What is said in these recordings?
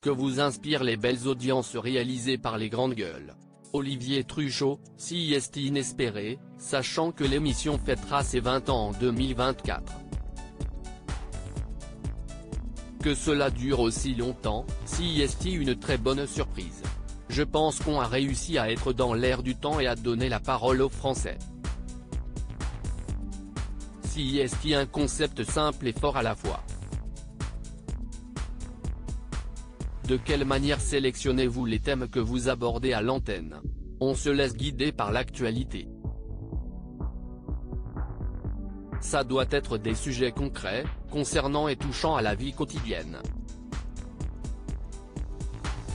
Que vous inspirent les belles audiences réalisées par les grandes gueules? Olivier Truchot, CIST inespéré, sachant que l'émission fêtera ses 20 ans en 2024. Que cela dure aussi longtemps, CIST une très bonne surprise. Je pense qu'on a réussi à être dans l'air du temps et à donner la parole aux Français. CIST un concept simple et fort à la fois. De quelle manière sélectionnez-vous les thèmes que vous abordez à l'antenne? On se laisse guider par l'actualité. Ça doit être des sujets concrets, concernant et touchant à la vie quotidienne.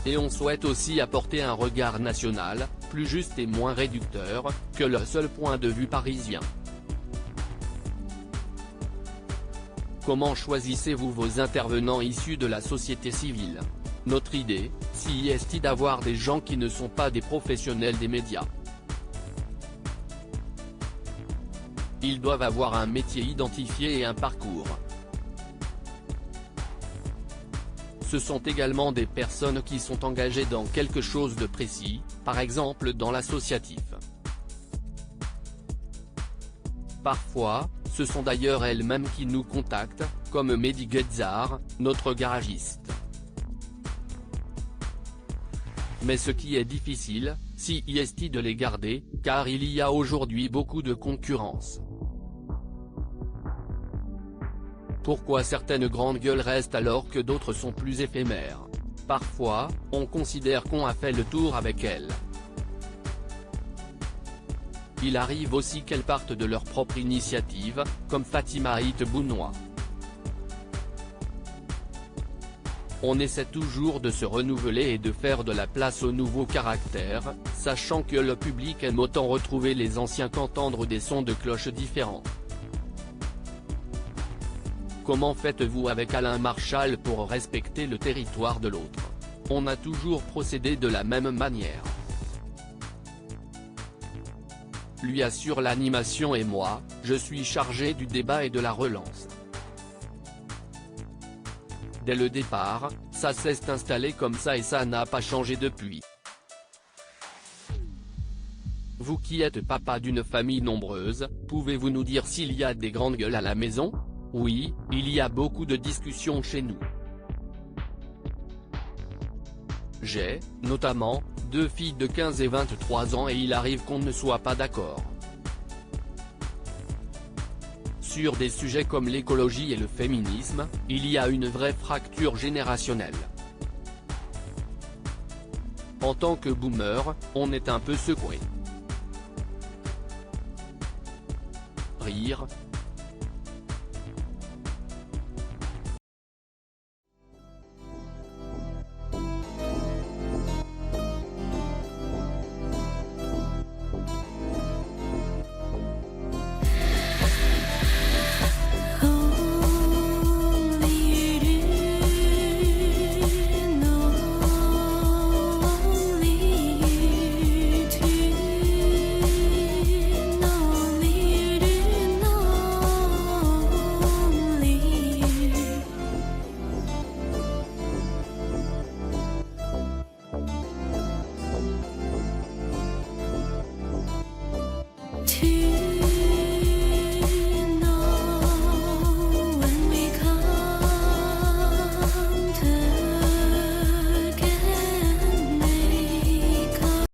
Et on souhaite aussi apporter un regard national, plus juste et moins réducteur, que le seul point de vue parisien. Comment choisissez-vous vos intervenants issus de la société civile? Notre idée, CIST d'avoir des gens qui ne sont pas des professionnels des médias. Ils doivent avoir un métier identifié et un parcours. Ce sont également des personnes qui sont engagées dans quelque chose de précis, par exemple dans l'associatif. Parfois, ce sont d'ailleurs elles-mêmes qui nous contactent, comme Mehdi Guedzar, notre garagiste. Mais ce qui est difficile, CIST de les garder, car il y a aujourd'hui beaucoup de concurrence. Pourquoi certaines grandes gueules restent alors que d'autres sont plus éphémères? Parfois, on considère qu'on a fait le tour avec elles. Il arrive aussi qu'elles partent de leur propre initiative, comme Fatima Tebboune. On essaie toujours de se renouveler et de faire de la place aux nouveaux caractères, sachant que le public aime autant retrouver les anciens qu'entendre des sons de cloche différents. Comment faites-vous avec Alain Marchal pour respecter le territoire de l'autre? On a toujours procédé de la même manière. Lui assure l'animation et moi, je suis chargé du débat et de la relance. Dès le départ, ça s'est installé comme ça et ça n'a pas changé depuis. Vous qui êtes papa d'une famille nombreuse, pouvez-vous nous dire s'il y a des grandes gueules à la maison? Oui, il y a beaucoup de discussions chez nous. J'ai, notamment, 2 filles de 15 et 23 ans et il arrive qu'on ne soit pas d'accord. Sur des sujets comme l'écologie et le féminisme, il y a une vraie fracture générationnelle. En tant que boomer, on est un peu secoué. Rire.